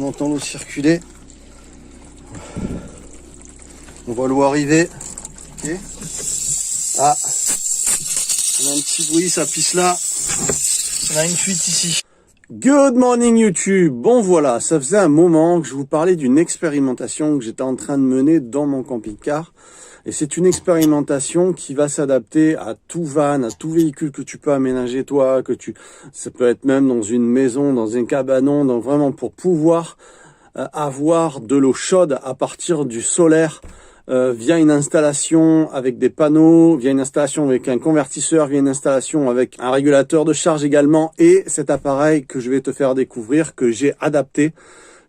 On entend l'eau circuler. On voit l'eau arriver. Okay. Ah, on a un petit bruit, ça pisse là. On a une fuite ici. Good morning YouTube. Bon voilà, ça faisait un moment que je vous parlais d'une expérimentation que j'étais en train de mener dans mon camping-car. Et c'est une expérimentation qui va s'adapter à tout van, à tout véhicule que tu peux aménager toi, ça peut être même dans une maison, dans un cabanon, donc vraiment pour pouvoir avoir de l'eau chaude à partir du solaire via une installation avec des panneaux, via une installation avec un convertisseur, via une installation avec un régulateur de charge également, et cet appareil que je vais te faire découvrir, que j'ai adapté.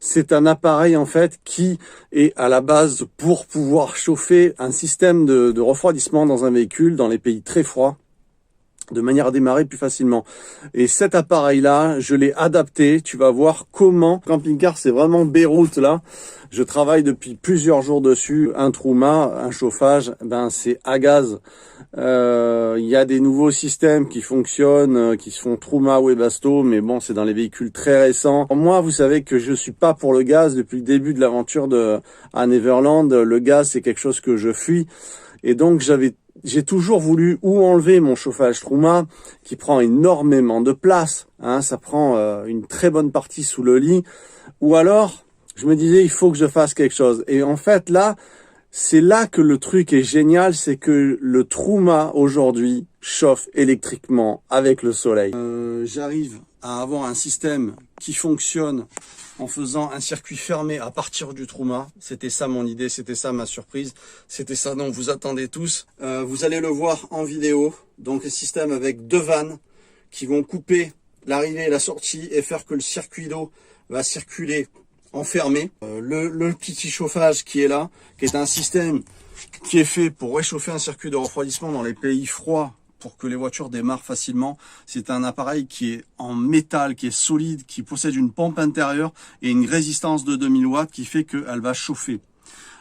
C'est un appareil en fait qui est à la base pour pouvoir chauffer un système de refroidissement dans un véhicule dans les pays très froids, de manière à démarrer plus facilement. Et cet appareil-là, je l'ai adapté. Tu vas voir comment. Camping-car, c'est vraiment Beyrouth là. Je travaille depuis plusieurs jours dessus. Un Truma, un chauffage, ben c'est à gaz. Il y a des nouveaux systèmes qui fonctionnent, qui se font Truma ou Webasto, mais bon, c'est dans les véhicules très récents. Moi, vous savez que je suis pas pour le gaz depuis le début de l'aventure à Neverland. Le gaz, c'est quelque chose que je fuis. Et donc, j'ai toujours voulu enlever mon chauffage Truma qui prend énormément de place, hein, ça prend une très bonne partie sous le lit, ou alors je me disais il faut que je fasse quelque chose. Et en fait là, c'est là que le truc est génial, c'est que le Truma aujourd'hui chauffe électriquement avec le soleil. J'arrive à avoir un système qui fonctionne en faisant un circuit fermé à partir du Truma. C'était ça mon idée, c'était ça ma surprise, c'était ça dont vous attendez tous. Vous allez le voir en vidéo, donc un système avec deux vannes qui vont couper l'arrivée et la sortie et faire que le circuit d'eau va circuler enfermé. Le petit chauffage qui est là, qui est un système qui est fait pour réchauffer un circuit de refroidissement dans les pays froids, pour que les voitures démarrent facilement. C'est un appareil qui est en métal, qui est solide, qui possède une pompe intérieure et une résistance de 2000 watts qui fait qu'elle va chauffer.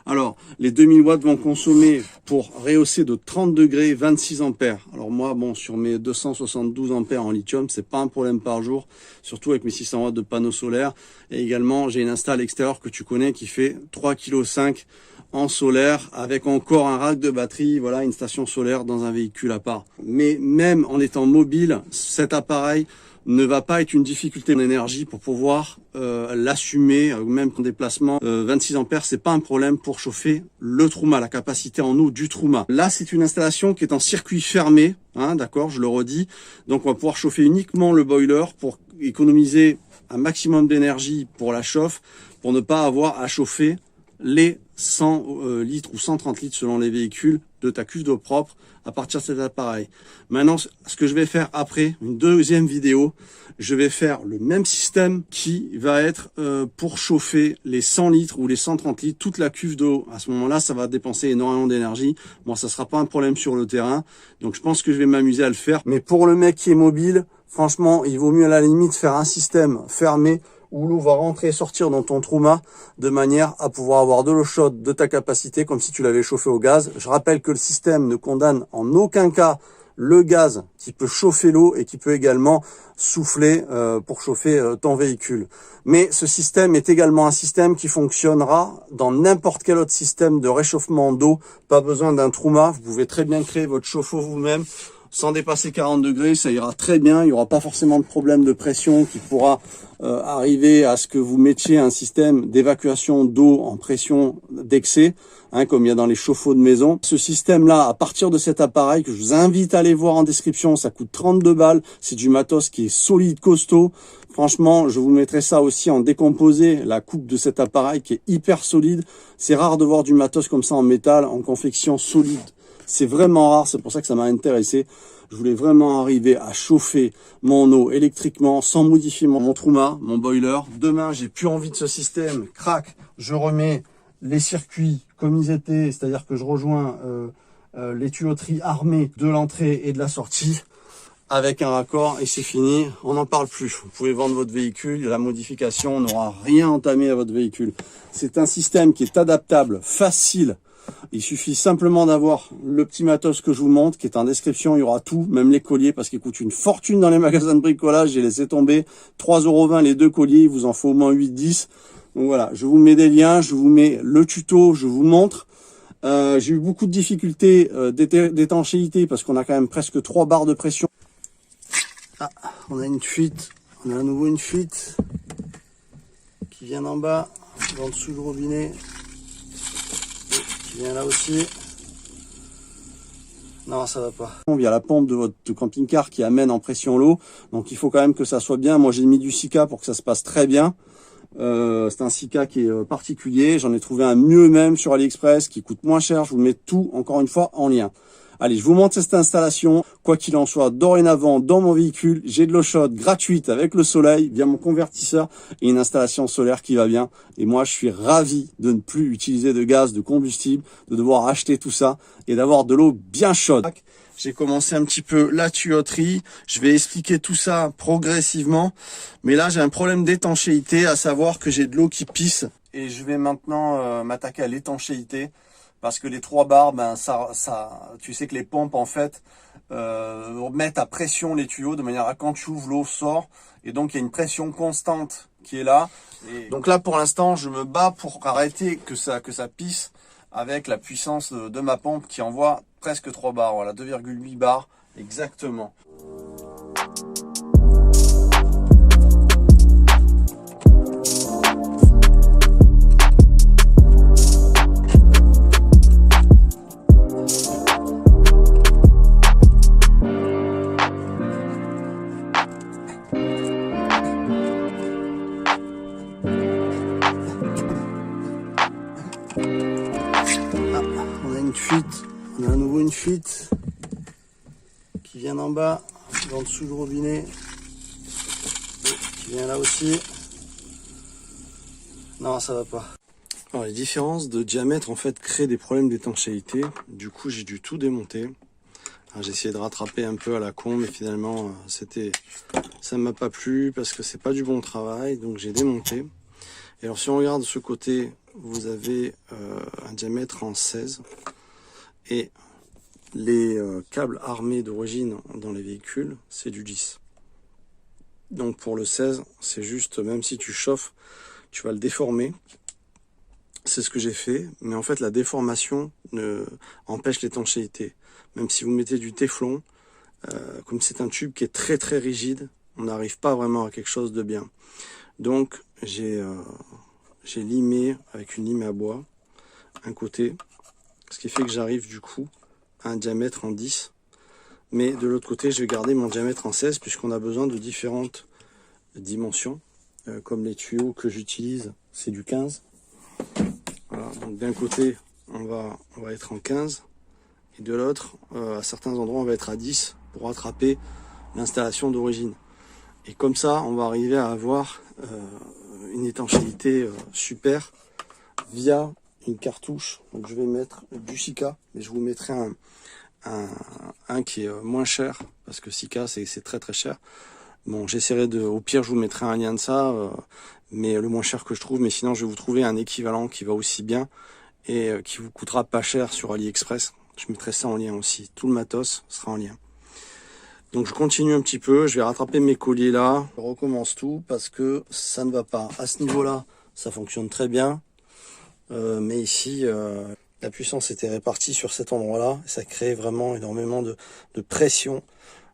Alors, les 2000 watts vont consommer pour rehausser de 30 degrés 26 ampères. Alors moi, bon, sur mes 272 ampères en lithium, c'est pas un problème par jour, surtout avec mes 600 watts de panneaux solaires. Et également, j'ai une install extérieure que tu connais qui fait 3,5 kg en solaire, avec encore un rack de batterie, voilà, une station solaire dans un véhicule à part. Mais même en étant mobile, cet appareil ne va pas être une difficulté en énergie pour pouvoir l'assumer, même en déplacement. 26 ampères, c'est pas un problème pour chauffer le Truma, la capacité en eau du Truma. Là, c'est une installation qui est en circuit fermé, hein, d'accord, je le redis. Donc, on va pouvoir chauffer uniquement le boiler pour économiser un maximum d'énergie pour la chauffe, pour ne pas avoir à chauffer les 100 litres ou 130 litres selon les véhicules de ta cuve d'eau propre à partir de cet appareil. Maintenant, ce que je vais faire après, une deuxième vidéo, je vais faire le même système qui va être pour chauffer les 100 litres ou les 130 litres, toute la cuve d'eau. À ce moment-là, ça va dépenser énormément d'énergie. Bon, ça sera pas un problème sur le terrain, donc je pense que je vais m'amuser à le faire. Mais pour le mec qui est mobile, franchement, il vaut mieux à la limite faire un système fermé où l'eau va rentrer et sortir dans ton Truma de manière à pouvoir avoir de l'eau chaude de ta capacité comme si tu l'avais chauffé au gaz. Je rappelle que le système ne condamne en aucun cas le gaz qui peut chauffer l'eau et qui peut également souffler pour chauffer ton véhicule. Mais ce système est également un système qui fonctionnera dans n'importe quel autre système de réchauffement d'eau. Pas besoin d'un Truma, vous pouvez très bien créer votre chauffe-eau vous-même. Sans dépasser 40 degrés, ça ira très bien. Il n'y aura pas forcément de problème de pression qui pourra arriver à ce que vous mettiez un système d'évacuation d'eau en pression d'excès, hein, comme il y a dans les chauffe-eau de maison. Ce système-là, à partir de cet appareil, que je vous invite à aller voir en description, ça coûte 32 balles. C'est du matos qui est solide, costaud. Franchement, je vous mettrai ça aussi en décomposé, la coupe de cet appareil qui est hyper solide. C'est rare de voir du matos comme ça en métal, en confection solide. C'est vraiment rare, c'est pour ça que ça m'a intéressé. Je voulais vraiment arriver à chauffer mon eau électriquement sans modifier mon Truma, mon boiler. Demain, j'ai plus envie de ce système. Crac, je remets les circuits comme ils étaient, c'est-à-dire que je rejoins les tuyauteries armées de l'entrée et de la sortie avec un raccord et c'est fini. On n'en parle plus. Vous pouvez vendre votre véhicule, la modification n'aura rien entamé à votre véhicule. C'est un système qui est adaptable, facile. Il suffit simplement d'avoir le petit matos que je vous montre, qui est en description, il y aura tout, même les colliers, parce qu'ils coûtent une fortune dans les magasins de bricolage, j'ai laissé tomber, 3,20 € les deux colliers, il vous en faut au moins 8-10, Donc voilà, je vous mets des liens, je vous mets le tuto, je vous montre. J'ai eu beaucoup de difficultés d'étanchéité parce qu'on a quand même presque 3 barres de pression. Ah, on a une fuite, on a à nouveau une fuite qui vient d'en bas, en dessous du robinet, qui vient là aussi. Non, ça va pas. Il y a la pompe de votre camping-car qui amène en pression l'eau, donc il faut quand même que ça soit bien. Moi j'ai mis du Sika pour que ça se passe très bien. C'est un Sika qui est particulier, j'en ai trouvé un mieux même sur AliExpress qui coûte moins cher. Je vous mets tout encore une fois en lien. Allez, je vous montre cette installation. Quoi qu'il en soit, dorénavant, dans mon véhicule, j'ai de l'eau chaude gratuite avec le soleil via mon convertisseur et une installation solaire qui va bien. Et moi, je suis ravi de ne plus utiliser de gaz, de combustible, de devoir acheter tout ça et d'avoir de l'eau bien chaude. J'ai commencé un petit peu la tuyauterie. Je vais expliquer tout ça progressivement. Mais là, j'ai un problème d'étanchéité, à savoir que j'ai de l'eau qui pisse. Et je vais maintenant m'attaquer à l'étanchéité. Parce que les 3 barres, ben tu sais que les pompes en fait mettent à pression les tuyaux de manière à quand tu ouvres, l'eau sort, et donc il y a une pression constante qui est là. Et donc là pour l'instant je me bats pour arrêter que ça pisse avec la puissance de ma pompe qui envoie presque 3 barres, voilà 2,8 barres exactement. On a à nouveau une fuite qui vient d'en bas, en dessous du robinet, qui vient là aussi. Non, ça va pas. Alors les différences de diamètre en fait créent des problèmes d'étanchéité. Du coup j'ai dû tout démonter. J'ai essayé de rattraper un peu à la con, mais finalement ça ne m'a pas plu parce que c'est pas du bon travail, donc j'ai démonté. Et alors si on regarde de ce côté, vous avez un diamètre en 16. Et les câbles armés d'origine dans les véhicules, c'est du 10. Donc pour le 16, c'est juste, même si tu chauffes, tu vas le déformer. C'est ce que j'ai fait, mais en fait la déformation empêche l'étanchéité. Même si vous mettez du téflon, comme c'est un tube qui est très très rigide, on n'arrive pas vraiment à quelque chose de bien. Donc j'ai limé avec une lime à bois un côté. Ce qui fait que j'arrive du coup à un diamètre en 10. Mais de l'autre côté, je vais garder mon diamètre en 16 puisqu'on a besoin de différentes dimensions. Comme les tuyaux que j'utilise, c'est du 15. Voilà, donc d'un côté, on va être en 15. Et de l'autre, à certains endroits, on va être à 10 pour rattraper l'installation d'origine. Et comme ça, on va arriver à avoir une étanchéité super via une cartouche. Donc je vais mettre du Sika, mais je vous mettrai un qui est moins cher parce que Sika c'est très très cher. Bon, j'essaierai au pire je vous mettrai un lien de ça, mais le moins cher que je trouve. Mais sinon je vais vous trouver un équivalent qui va aussi bien et qui vous coûtera pas cher sur AliExpress. Je mettrai ça en lien aussi. Tout le matos sera en lien. Donc je continue un petit peu, je vais rattraper mes colliers là. Je recommence tout parce que ça ne va pas. À ce niveau-là, ça fonctionne très bien. Mais ici, la puissance était répartie sur cet endroit-là. Ça crée vraiment énormément de pression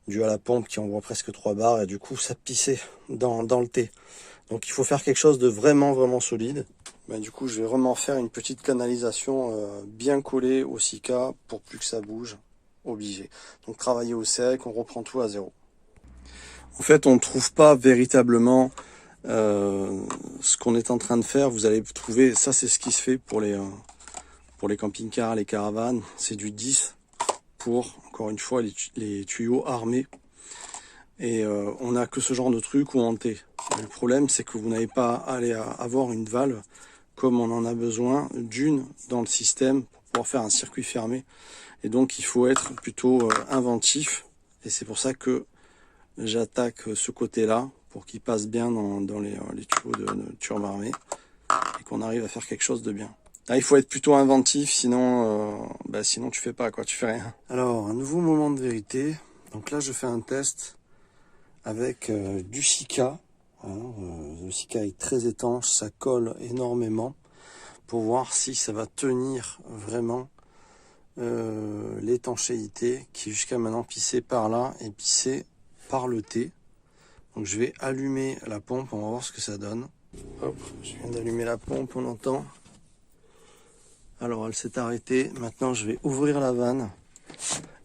due à la pompe qui envoie presque 3 barres. Et du coup, ça pissait dans le thé. Donc il faut faire quelque chose de vraiment solide. Du coup, je vais vraiment faire une petite canalisation bien collée au Sika pour plus que ça bouge. Obligé. Donc travailler au sec, on reprend tout à zéro. En fait, on ne trouve pas véritablement ce qu'on est en train de faire. Vous allez trouver, ça c'est ce qui se fait pour les camping-cars, les caravanes, c'est du 10 pour, encore une fois, les tuyaux armés. Et on n'a que ce genre de truc ou en T. Le problème, c'est que vous n'avez pas à aller avoir une valve comme on en a besoin d'une dans le système pour pouvoir faire un circuit fermé. Et donc, il faut être plutôt inventif. Et c'est pour ça que j'attaque ce côté-là pour qu'il passe bien dans les tuyaux de turbo armé et qu'on arrive à faire quelque chose de bien. Là, il faut être plutôt inventif, sinon tu fais pas quoi, tu fais rien. Alors, un nouveau moment de vérité. Donc là, je fais un test avec du Sika. Alors, Le Sika est très étanche, ça colle énormément pour voir si ça va tenir vraiment l'étanchéité qui jusqu'à maintenant pissait par là et pissait par le T. Donc je vais allumer la pompe, on va voir ce que ça donne. Hop, je viens d'allumer la pompe, on entend. Alors elle s'est arrêtée, maintenant je vais ouvrir la vanne.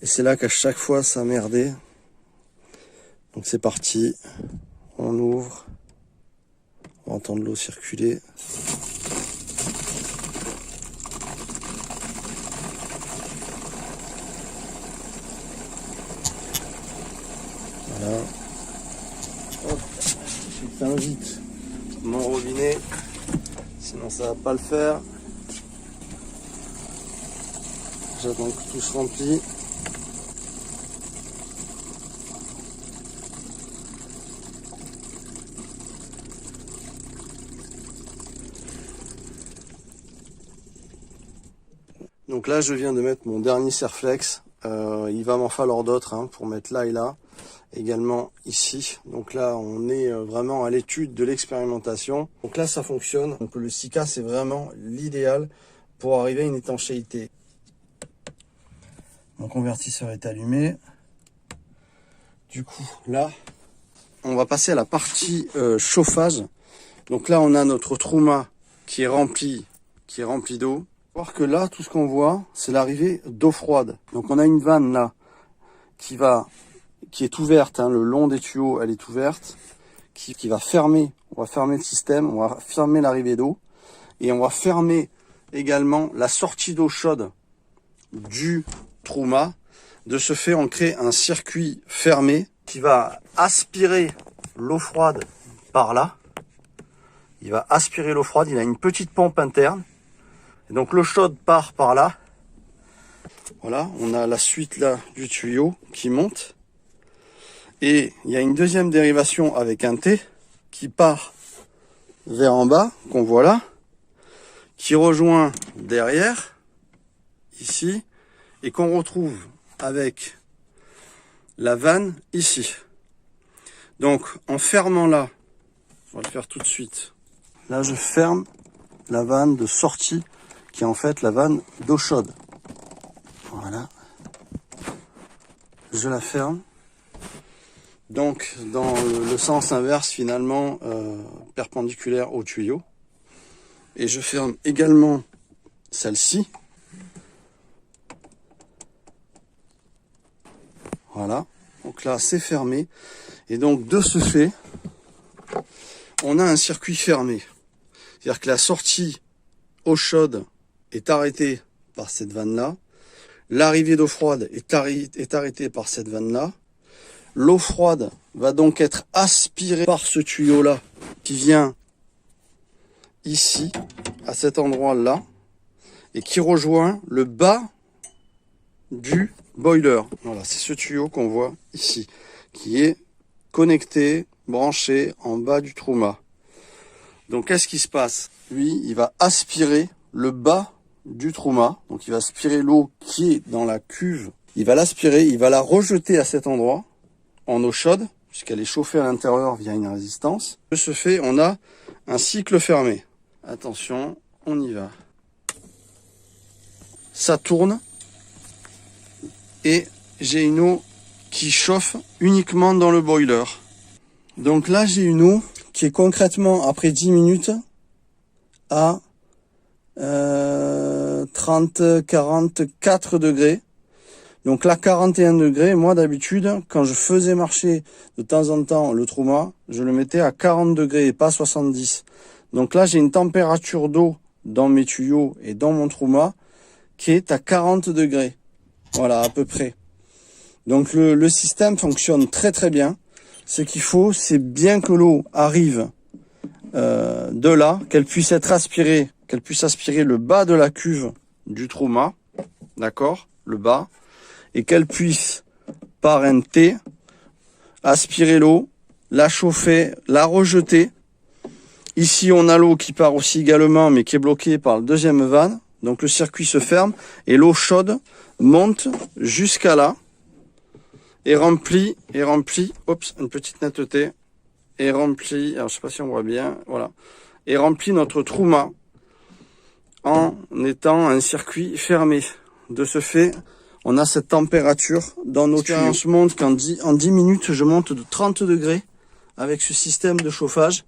Et c'est là qu'à chaque fois ça merdait. Donc c'est parti, on ouvre, on va entendre l'eau circuler. Voilà. Hop, j'éteins vite mon robinet, sinon ça va pas le faire. J'attends que tout se remplit. Donc là, je viens de mettre mon dernier Serflex. Il va m'en falloir d'autres pour mettre là et là. Également ici. Donc là, on est vraiment à l'étude de l'expérimentation. Donc là, ça fonctionne. Donc le Sika, c'est vraiment l'idéal pour arriver à une étanchéité. Mon convertisseur est allumé. Du coup, là, on va passer à la partie chauffage. Donc là, on a notre Truma qui est rempli d'eau. Voir que là, tout ce qu'on voit, c'est l'arrivée d'eau froide. Donc on a une vanne là qui est ouverte, le long des tuyaux, elle est ouverte, qui va fermer. On va fermer le système, on va fermer l'arrivée d'eau et on va fermer également la sortie d'eau chaude du Truma. De ce fait, on crée un circuit fermé qui va aspirer l'eau froide par là. Il va aspirer l'eau froide, il a une petite pompe interne. Et donc l'eau chaude part par là. Voilà, on a la suite là du tuyau qui monte. Et il y a une deuxième dérivation avec un T qui part vers en bas, qu'on voit là, qui rejoint derrière, ici, et qu'on retrouve avec la vanne ici. Donc en fermant là, on va le faire tout de suite. Là je ferme la vanne de sortie qui est en fait la vanne d'eau chaude. Voilà. Je la ferme. Donc dans le sens inverse finalement, perpendiculaire au tuyau. Et je ferme également celle-ci. Voilà. Donc là c'est fermé. Et donc de ce fait, on a un circuit fermé. C'est-à-dire que la sortie eau chaude est arrêtée par cette vanne-là. L'arrivée d'eau froide est arrêtée par cette vanne-là. L'eau froide va donc être aspirée par ce tuyau-là qui vient ici, à cet endroit-là, et qui rejoint le bas du boiler. Voilà, c'est ce tuyau qu'on voit ici, qui est connecté, branché en bas du Truma. Donc qu'est-ce qui se passe? Lui, il va aspirer le bas du Truma. Donc il va aspirer l'eau qui est dans la cuve. Il va l'aspirer, il va la rejeter à cet endroit en eau chaude, puisqu'elle est chauffée à l'intérieur via une résistance. De ce fait, on a un cycle fermé. Attention, on y va. Ça tourne et j'ai une eau qui chauffe uniquement dans le boiler. Donc là, j'ai une eau qui est concrètement, après 10 minutes, à 30-44 degrés. Donc là, 41 degrés, moi d'habitude, quand je faisais marcher de temps en temps le Truma, je le mettais à 40 degrés et pas 70. Donc là, j'ai une température d'eau dans mes tuyaux et dans mon Truma qui est à 40 degrés. Voilà, à peu près. Donc le système fonctionne très très bien. Ce qu'il faut, c'est bien que l'eau arrive de là, qu'elle puisse être aspirée, qu'elle puisse aspirer le bas de la cuve du Truma, d'accord, le bas, et qu'elle puisse, par un T, aspirer l'eau, la chauffer, la rejeter. Ici, on a l'eau qui part aussi également, mais qui est bloquée par le deuxième vanne. Donc le circuit se ferme et l'eau chaude monte jusqu'à là et remplit, oups, une petite netteté, et remplit, alors je sais pas si on voit bien, voilà, et remplit notre Truma en étant un circuit fermé. De ce fait, on a cette température dans nos tuyaux. Je monte qu'en 10 minutes, je monte de 30 degrés avec ce système de chauffage.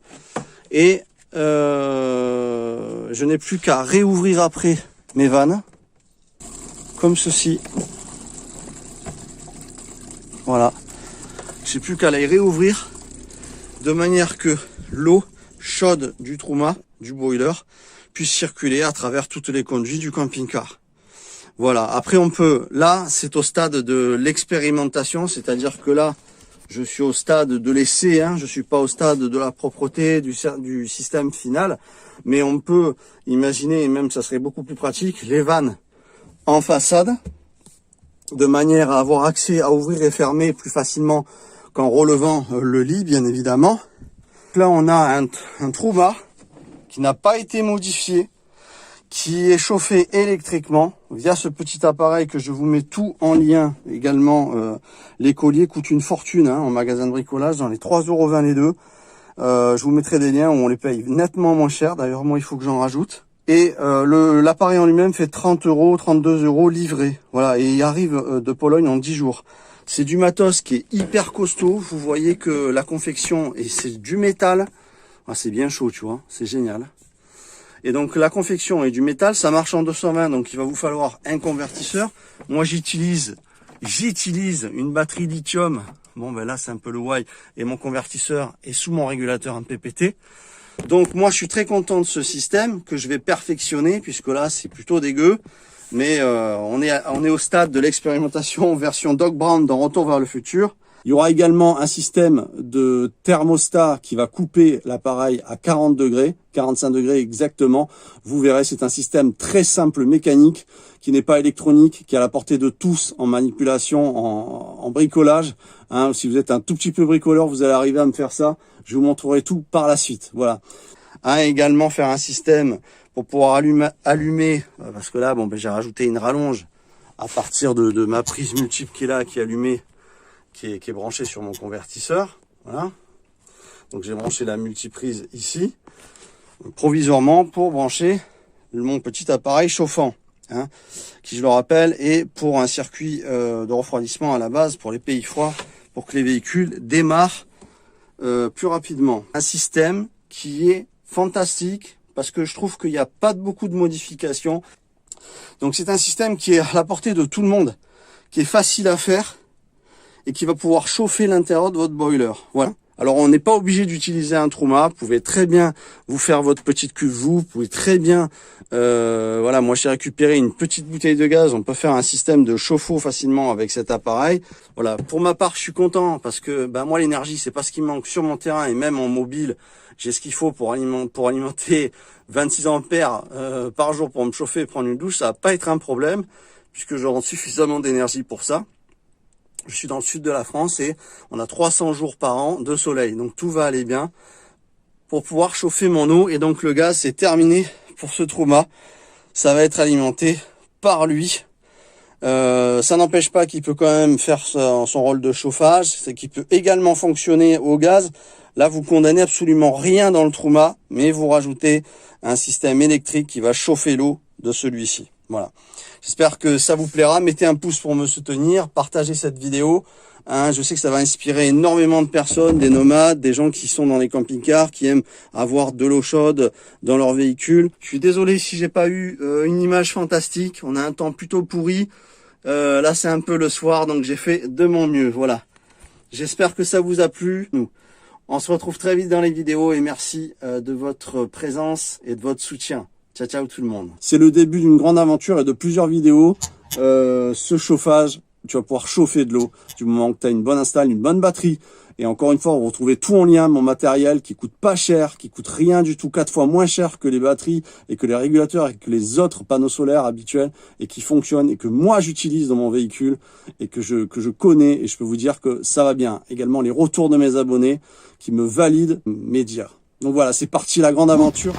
Et je n'ai plus qu'à réouvrir après mes vannes, comme ceci. Voilà. J'ai plus qu'à les réouvrir de manière que l'eau chaude du Truma, du boiler, puisse circuler à travers toutes les conduits du camping-car. Voilà, après on peut, là c'est au stade de l'expérimentation, c'est-à-dire que là je suis au stade de l'essai, je suis pas au stade de la propreté du système final, mais on peut imaginer, et même ça serait beaucoup plus pratique, les vannes en façade, de manière à avoir accès à ouvrir et fermer plus facilement qu'en relevant le lit, bien évidemment. Là on a un Truma qui n'a pas été modifié, qui est chauffé électriquement via ce petit appareil que je vous mets tout en lien également. Les colliers coûtent une fortune en magasin de bricolage, dans les 3,20 € les deux. Je vous mettrai des liens où on les paye nettement moins cher. D'ailleurs, moi, il faut que j'en rajoute. Et l'appareil en lui-même fait 30 €, 32 € livré. Voilà, et il arrive de Pologne en 10 jours. C'est du matos qui est hyper costaud. Vous voyez que la confection, et c'est du métal. Ah, c'est bien chaud, tu vois, c'est génial. Et donc la confection est du métal, ça marche en 220, donc il va vous falloir un convertisseur. Moi j'utilise une batterie lithium. Bon ben là c'est un peu le why, et mon convertisseur est sous mon régulateur en PPT. Donc moi je suis très content de ce système que je vais perfectionner, puisque là c'est plutôt dégueu. Mais on est au stade de l'expérimentation version Doc Brown dans Retour vers le futur. Il y aura également un système de thermostat qui va couper l'appareil à 40 degrés, 45 degrés exactement. Vous verrez, c'est un système très simple mécanique, qui n'est pas électronique, qui est à la portée de tous en manipulation, en bricolage. Si vous êtes un tout petit peu bricoleur, vous allez arriver à me faire ça. Je vous montrerai tout par la suite. Voilà. Également faire un système pour pouvoir allumer, parce que là, j'ai rajouté une rallonge à partir de ma prise multiple qui est là, qui est allumée, qui est branché sur mon convertisseur. Voilà. Donc j'ai branché la multiprise ici, provisoirement, pour brancher mon petit appareil chauffant, qui, je le rappelle, est pour un circuit de refroidissement à la base pour les pays froids, pour que les véhicules démarrent plus rapidement. Un système qui est fantastique, parce que je trouve qu'il n'y a pas beaucoup de modifications. Donc c'est un système qui est à la portée de tout le monde, qui est facile à faire, et qui va pouvoir chauffer l'intérieur de votre boiler. Voilà. Alors on n'est pas obligé d'utiliser un Truma, vous pouvez très bien vous faire votre petite cuve, vous pouvez très bien, voilà, moi j'ai récupéré une petite bouteille de gaz, on peut faire un système de chauffe-eau facilement avec cet appareil. Voilà, pour ma part je suis content parce que moi l'énergie c'est pas ce qui me manque sur mon terrain, et même en mobile, j'ai ce qu'il faut pour alimenter 26 ampères par jour pour me chauffer et prendre une douche, ça va pas être un problème puisque j'aurai suffisamment d'énergie pour ça. Je suis dans le sud de la France et on a 300 jours par an de soleil. Donc tout va aller bien pour pouvoir chauffer mon eau. Et donc le gaz, c'est terminé pour ce Truma. Ça va être alimenté par lui. Ça n'empêche pas qu'il peut quand même faire son rôle de chauffage. C'est qu'il peut également fonctionner au gaz. Là, vous condamnez absolument rien dans le Truma, mais vous rajoutez un système électrique qui va chauffer l'eau de celui-ci. Voilà. J'espère que ça vous plaira. Mettez un pouce pour me soutenir. Partagez cette vidéo. Je sais que ça va inspirer énormément de personnes, des nomades, des gens qui sont dans les camping-cars, qui aiment avoir de l'eau chaude dans leur véhicule. Je suis désolé si j'ai pas eu une image fantastique. On a un temps plutôt pourri. Là, c'est un peu le soir, donc j'ai fait de mon mieux. Voilà. J'espère que ça vous a plu. On se retrouve très vite dans les vidéos et merci de votre présence et de votre soutien. Ciao, ciao tout le monde. C'est le début d'une grande aventure et de plusieurs vidéos. Ce chauffage, tu vas pouvoir chauffer de l'eau du moment que tu as une bonne install, une bonne batterie. Et encore une fois, vous retrouvez tout en lien, mon matériel qui coûte pas cher, qui coûte rien du tout, 4 fois moins cher que les batteries et que les régulateurs et que les autres panneaux solaires habituels, et qui fonctionnent et que moi j'utilise dans mon véhicule et que je connais, et je peux vous dire que ça va bien. Également les retours de mes abonnés qui me valident mes dires. Donc voilà, c'est parti, la grande aventure.